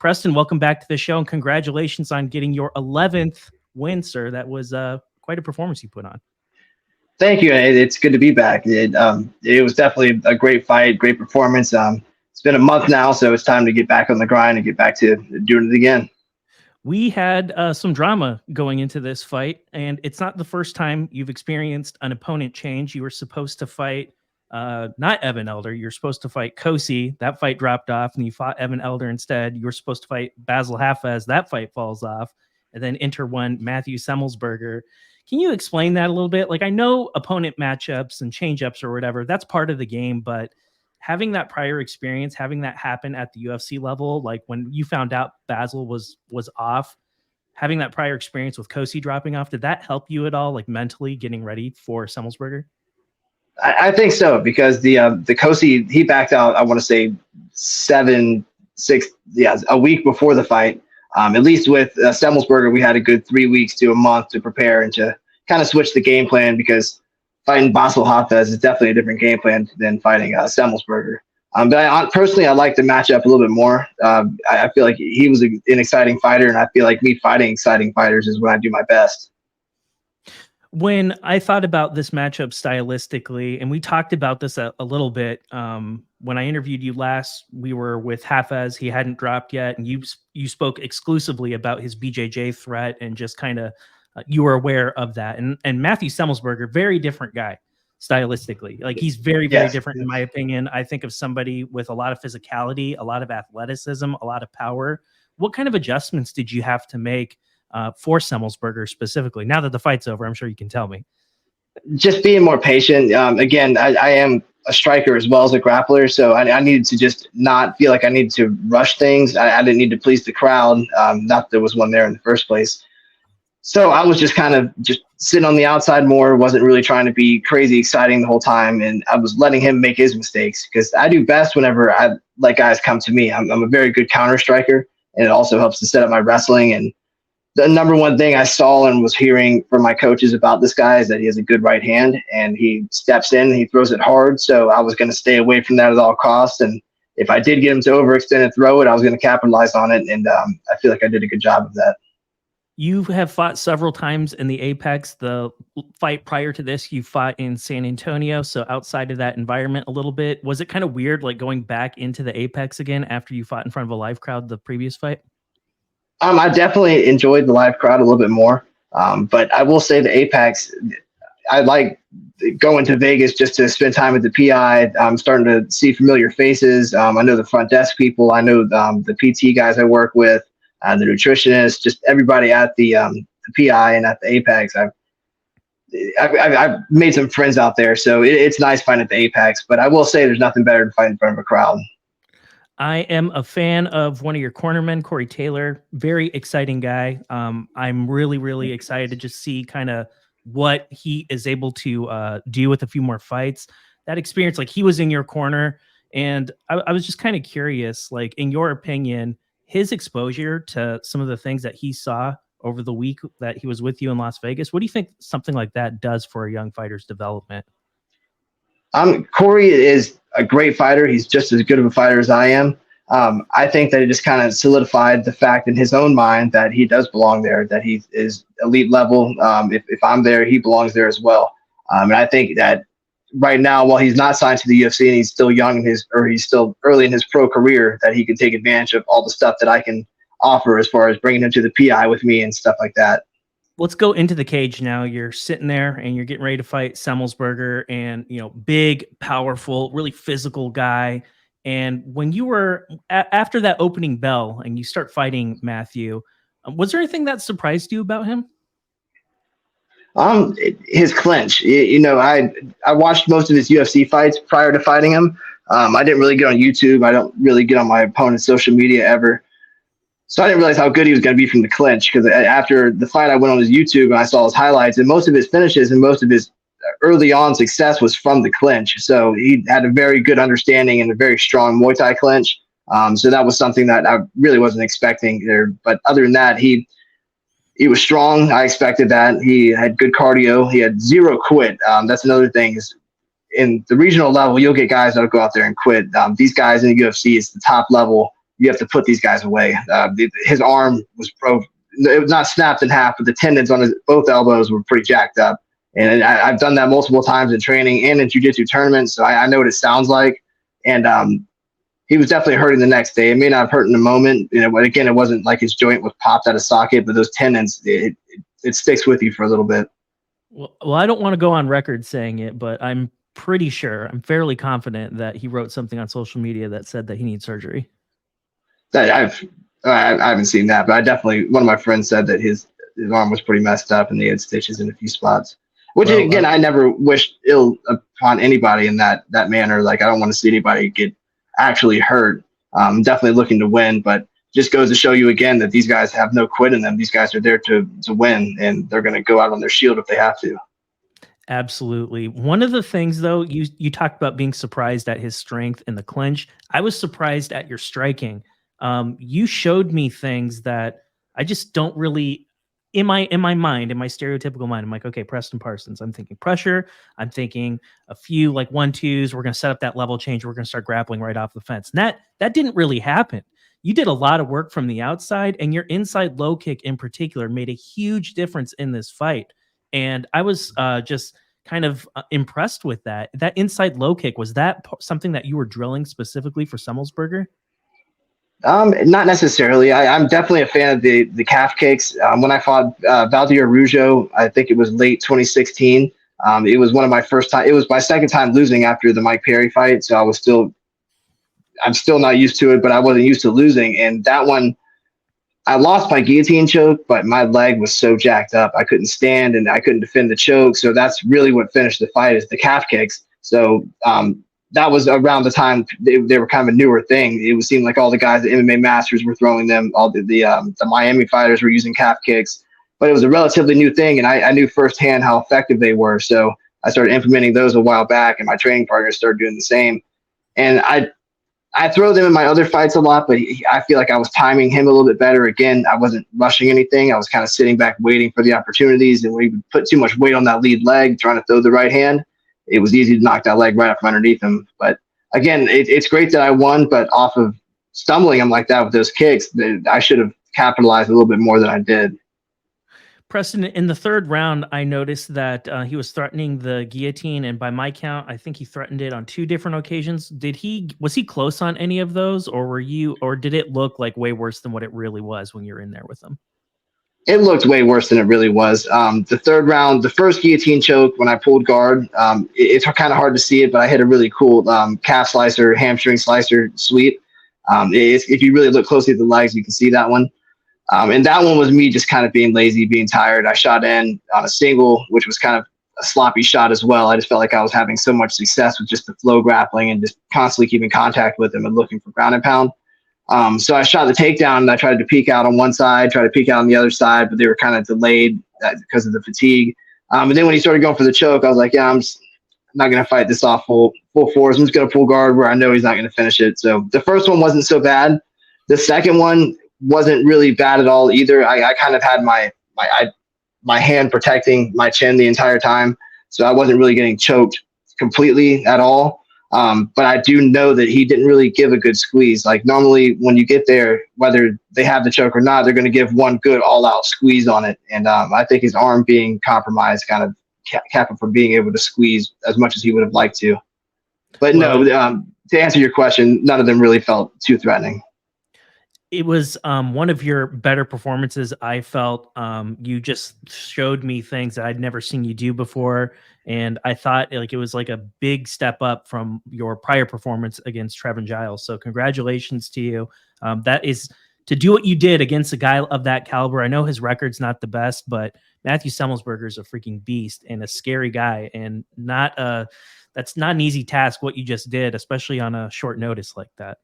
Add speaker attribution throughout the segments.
Speaker 1: Preston, welcome back to the show, and congratulations on getting your 11th win, sir. That was quite a performance you put on.
Speaker 2: Thank you. It's good to be back. It was definitely a great fight, great performance. It's been a month now, so it's time to get back on the grind and get back to doing it again.
Speaker 1: We had some drama going into this fight, and it's not the first time you've experienced an opponent change. You were supposed to fight not Evan Elder. You're supposed to fight Korey. That fight dropped off, and you fought Evan Elder instead. You were supposed to fight Basil Hafez. That fight falls off, and then enter one Matthew Semelsberger. Can you explain that a little bit? Like, I know opponent matchups and change-ups or whatever, that's part of the game, but having that prior experience, having that happen at the UFC level, like when you found out Basil was off, having that prior experience with Korey dropping off, did that help you at all, like mentally getting ready for Semelsberger?
Speaker 2: I think so, because the Korey, he backed out, I want to say a week before the fight. At least with Semelsberger, we had a good 3 weeks to a month to prepare and to kind of switch the game plan, because fighting Basil Hafez is definitely a different game plan than fighting Semelsberger. But personally, I like the matchup a little bit more. I feel like he was an exciting fighter, and I feel like me fighting exciting fighters is when I do my best.
Speaker 1: When I thought about this matchup stylistically, and we talked about this a little bit, when I interviewed you last, we were with Hafez. He hadn't dropped yet, and you spoke exclusively about his BJJ threat and just kind of you were aware of that. And Matthew Semelsberger, very different guy stylistically. Like, he's very, very different in my opinion. I think of somebody with a lot of physicality, a lot of athleticism, a lot of power. What kind of adjustments did you have to make for Semelsberger specifically? Now that the fight's over, I'm sure you can tell me.
Speaker 2: Just being more patient. Again, I am a striker as well as a grappler, so I needed to just not feel like I needed to rush things. I didn't need to please the crowd. Not that there was one there in the first place. So I was just kind of just sitting on the outside more, wasn't really trying to be crazy exciting the whole time, and I was letting him make his mistakes, because I do best whenever I let guys come to me. I'm a very good counter striker, and it also helps to set up my wrestling. And the number one thing I saw and was hearing from my coaches about this guy is that he has a good right hand, and he steps in and he throws it hard. So I was going to stay away from that at all costs. And if I did get him to overextend and throw it, I was going to capitalize on it. And I feel like I did a good job of that.
Speaker 1: You have fought several times in the Apex. The fight prior to this, you fought in San Antonio. So outside of that environment a little bit, was it kind of weird, like going back into the Apex again after you fought in front of a live crowd the previous fight?
Speaker 2: I definitely enjoyed the live crowd a little bit more. But I will say the Apex, I like going to Vegas just to spend time with the PI. I'm starting to see familiar faces. I know the front desk people. I know the PT guys I work with, the nutritionist, just everybody at the PI and at the Apex. I've made some friends out there, so it's nice fighting at the Apex. But I will say there's nothing better than fighting in front of a crowd.
Speaker 1: I am a fan of one of your cornermen, Korey Taylor. Very exciting guy. I'm really, really excited to just see kind of what he is able to do with a few more fights. That experience, like, he was in your corner, and I was just kind of curious, like, in your opinion, his exposure to some of the things that he saw over the week that he was with you in Las Vegas, what do you think something like that does for a young fighter's development?
Speaker 2: Korey is a great fighter. He's just as good of a fighter as I am. I think that it just kind of solidified the fact in his own mind that he does belong there, that he is elite level. If I'm there, he belongs there as well. And I think that right now, while he's not signed to the UFC and he's still young he's still early in his pro career, that he can take advantage of all the stuff that I can offer as far as bringing him to the PI with me and stuff like that.
Speaker 1: Let's go into the cage now. You're sitting there and you're getting ready to fight Semelsberger, and, you know, big, powerful, really physical guy. And when you were after that opening bell and you start fighting Matthew, was there anything that surprised you about him?
Speaker 2: His clinch. I watched most of his UFC fights prior to fighting him. I didn't really get on YouTube. I don't really get on my opponent's social media ever. So I didn't realize how good he was going to be from the clinch, because after the fight, I went on his YouTube and I saw his highlights, and most of his finishes and most of his early on success was from the clinch. So he had a very good understanding and a very strong Muay Thai clinch. So that was something that I really wasn't expecting there. But other than that, he was strong. I expected that. He had good cardio. He had zero quit. That's another thing, is in the regional level, you'll get guys that'll go out there and quit. These guys in the UFC is the top level. you have to put these guys away. His arm was it was not snapped in half, but the tendons on both elbows were pretty jacked up. And I've done that multiple times in training and in jiu-jitsu tournaments, so I know what it sounds like. And he was definitely hurting the next day. It may not have hurt in the moment, but again, it wasn't like his joint was popped out of socket, but those tendons, it sticks with you for a little bit.
Speaker 1: Well, I don't want to go on record saying it, but I'm pretty sure, I'm fairly confident that he wrote something on social media that said that he needs surgery.
Speaker 2: I haven't seen that, but one of my friends said that his arm was pretty messed up and they had stitches in a few spots. Which, again, I never wished ill upon anybody in that manner. Like, I don't want to see anybody get actually hurt. I'm definitely looking to win, but just goes to show you again that these guys have no quit in them. These guys are there to win, and they're going to go out on their shield if they have to.
Speaker 1: Absolutely. One of the things, though, you talked about being surprised at his strength in the clinch. I was surprised at your striking. You showed me things that I just don't really, in my mind, in my stereotypical mind, I'm like, okay, Preston Parsons, I'm thinking pressure. I'm thinking a few like 1-2s. We're going to set up that level change. We're going to start grappling right off the fence. And that didn't really happen. You did a lot of work from the outside, and your inside low kick in particular made a huge difference in this fight. And I was just kind of impressed with that. That inside low kick, was that something that you were drilling specifically for Semelsberger?
Speaker 2: Not necessarily. I'm definitely a fan of the calf kicks. When I fought Valdir Araujo, I think it was late 2016. It was one of my first time. It was my second time losing after the Mike Perry fight, so I'm still not used to it, but I wasn't used to losing. And that one, I lost by guillotine choke, but my leg was so jacked up. I couldn't stand and I couldn't defend the choke. So that's really what finished the fight, is the calf kicks. So that was around the time they were kind of a newer thing. It would seem like all the guys, the MMA masters, were throwing them. All the Miami fighters were using calf kicks, but it was a relatively new thing. And I knew firsthand how effective they were. So I started implementing those a while back, and my training partners started doing the same. And I throw them in my other fights a lot, but I feel like I was timing him a little bit better. Again, I wasn't rushing anything. I was kind of sitting back waiting for the opportunities. And when he would put too much weight on that lead leg, trying to throw the right hand, it was easy to knock that leg right up from underneath him. But again, it's great that I won, but off of stumbling him like that with those kicks, I should have capitalized a little bit more than I did.
Speaker 1: Preston, in the third round, I noticed that he was threatening the guillotine, and by my count, I think he threatened it on 2 different occasions. Was he close on any of those, or did it look like way worse than what it really was when you're in there with him?
Speaker 2: It looked way worse than it really was. The third round, the first guillotine choke, when I pulled guard, it's kind of hard to see it, but I hit a really cool calf slicer, hamstring slicer sweep. If you really look closely at the legs, you can see that one. And that one was me just kind of being lazy, being tired. I shot in on a single, which was kind of a sloppy shot as well. I just felt like I was having so much success with just the flow grappling and just constantly keeping contact with him and looking for ground and pound. So I shot the takedown, and I tried to peek out on one side, tried to peek out on the other side, but they were kind of delayed because of the fatigue. And then when he started going for the choke, I was like, yeah, I'm not going to fight this off full force. I'm just going to pull guard where I know he's not going to finish it. So the first one wasn't so bad. The second one wasn't really bad at all either. I kind of had my hand protecting my chin the entire time, so I wasn't really getting choked completely at all. But I do know that he didn't really give a good squeeze. Like, normally when you get there, whether they have the choke or not, they're going to give one good all-out squeeze on it. And I think his arm being compromised kind of kept him from being able to squeeze as much as he would have liked to. But no, to answer your question, none of them really felt too threatening.
Speaker 1: It was one of your better performances. I felt you just showed me things that I'd never seen you do before. And I thought like it was like a big step up from your prior performance against Trevin Giles. So congratulations to you. That is to do what you did against a guy of that caliber. I know his record's not the best, but Matthew Semelsberger is a freaking beast and a scary guy, and that's not an easy task what you just did, especially on a short notice like that.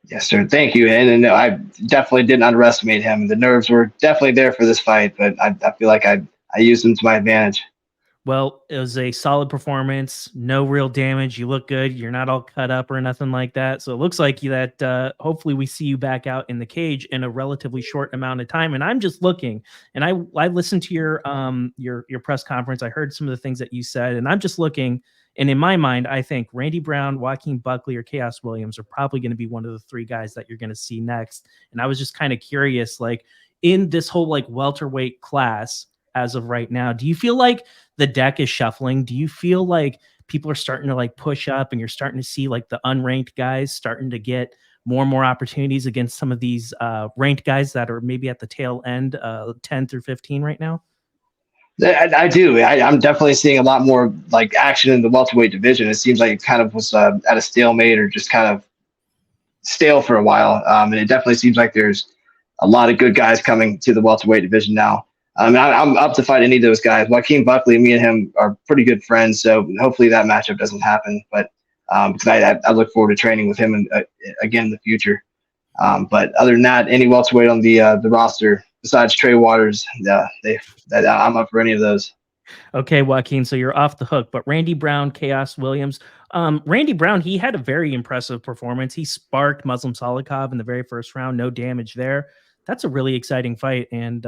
Speaker 2: Yes, sir. Thank you. And no, I definitely didn't underestimate him. The nerves were definitely there for this fight, but I feel like I used them to my advantage.
Speaker 1: Well, it was a solid performance. No real damage. You look good. You're not all cut up or nothing like that. So it looks like that hopefully we see you back out in the cage in a relatively short amount of time. And I'm just looking, and I listened to your press conference. I heard some of the things that you said, and I'm just looking. And in my mind, I think Randy Brown, Joaquin Buckley, or Chaos Williams are probably going to be one of the three guys that you're going to see next. And I was just kind of curious, like in this whole like welterweight class as of right now, do you feel like the deck is shuffling? Do you feel like people are starting to like push up and you're starting to see like the unranked guys starting to get more and more opportunities against some of these ranked guys that are maybe at the tail end, 10 through 15 right now?
Speaker 2: I do. I'm definitely seeing a lot more like action in the welterweight division. It seems like it kind of was at a stalemate or just kind of stale for a while. And it definitely seems like there's a lot of good guys coming to the welterweight division now. I'm up to fight any of those guys. Joaquin Buckley, me and him are pretty good friends, so hopefully that matchup doesn't happen. But because I look forward to training with him again in the future. But other than that, any welterweight on the roster besides Trey Waters, I'm up for any of those.
Speaker 1: Okay, Joaquin, so you're off the hook. But Randy Brown, Chaos Williams. Randy Brown, he had a very impressive performance. He sparked Muslim Salikov in the very first round. No damage there. That's a really exciting fight. And,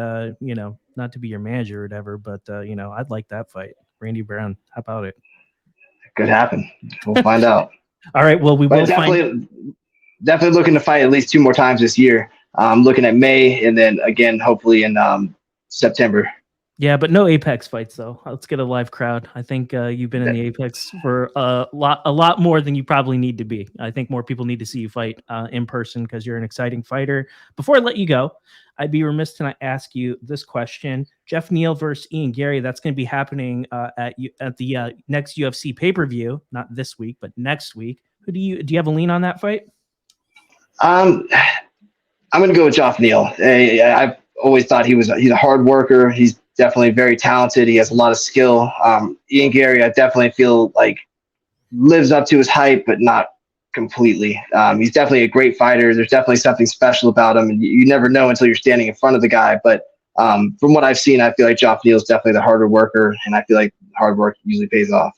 Speaker 1: not to be your manager or whatever, but, I'd like that fight. Randy Brown, how about it?
Speaker 2: Could happen. We'll find out.
Speaker 1: All right, well, we will
Speaker 2: definitely looking to fight at least 2 more times this year. I'm looking at May and then again, hopefully in September.
Speaker 1: Yeah, but no Apex fights though. Let's get a live crowd. I think you've been in the Apex for a lot more than you probably need to be. I think more people need to see you fight in person because you're an exciting fighter. Before I let you go, I'd be remiss to not ask you this question: Jeff Neal versus Ian Gary. That's going to be happening at the next UFC pay-per-view, not this week, but next week. Do you have a lean on that fight?
Speaker 2: I'm going to go with Jeff Neal. I've always thought he's a hard worker. He's definitely very talented. He has a lot of skill. Ian Gary, I definitely feel like lives up to his hype, but not completely. He's definitely a great fighter. There's definitely something special about him, and you never know until you're standing in front of the guy. But from what I've seen, I feel like Jeff Neal is definitely the harder worker, and I feel like hard work usually pays off.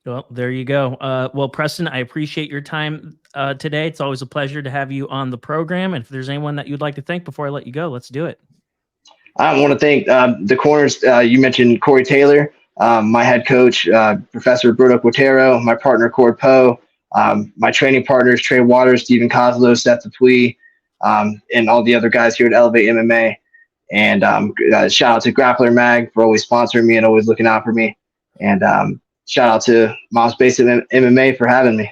Speaker 1: Well, there you go. Well, Preston, I appreciate your time today. It's always a pleasure to have you on the program. And if there's anyone that you'd like to thank before I let you go, let's do it.
Speaker 2: I want to thank the corners. You mentioned Korey Taylor, my head coach, Professor Bruno Quintero, my partner, Cord Poe, my training partners, Trey Waters, Stephen Kozlow, Seth Dupuis, and all the other guys here at Elevate MMA. And shout out to Grappler Mag for always sponsoring me and always looking out for me. And shout out to Mom's Basic MMA for having me.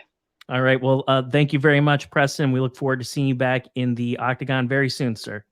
Speaker 1: All right. Well, thank you very much, Preston. We look forward to seeing you back in the octagon very soon, sir.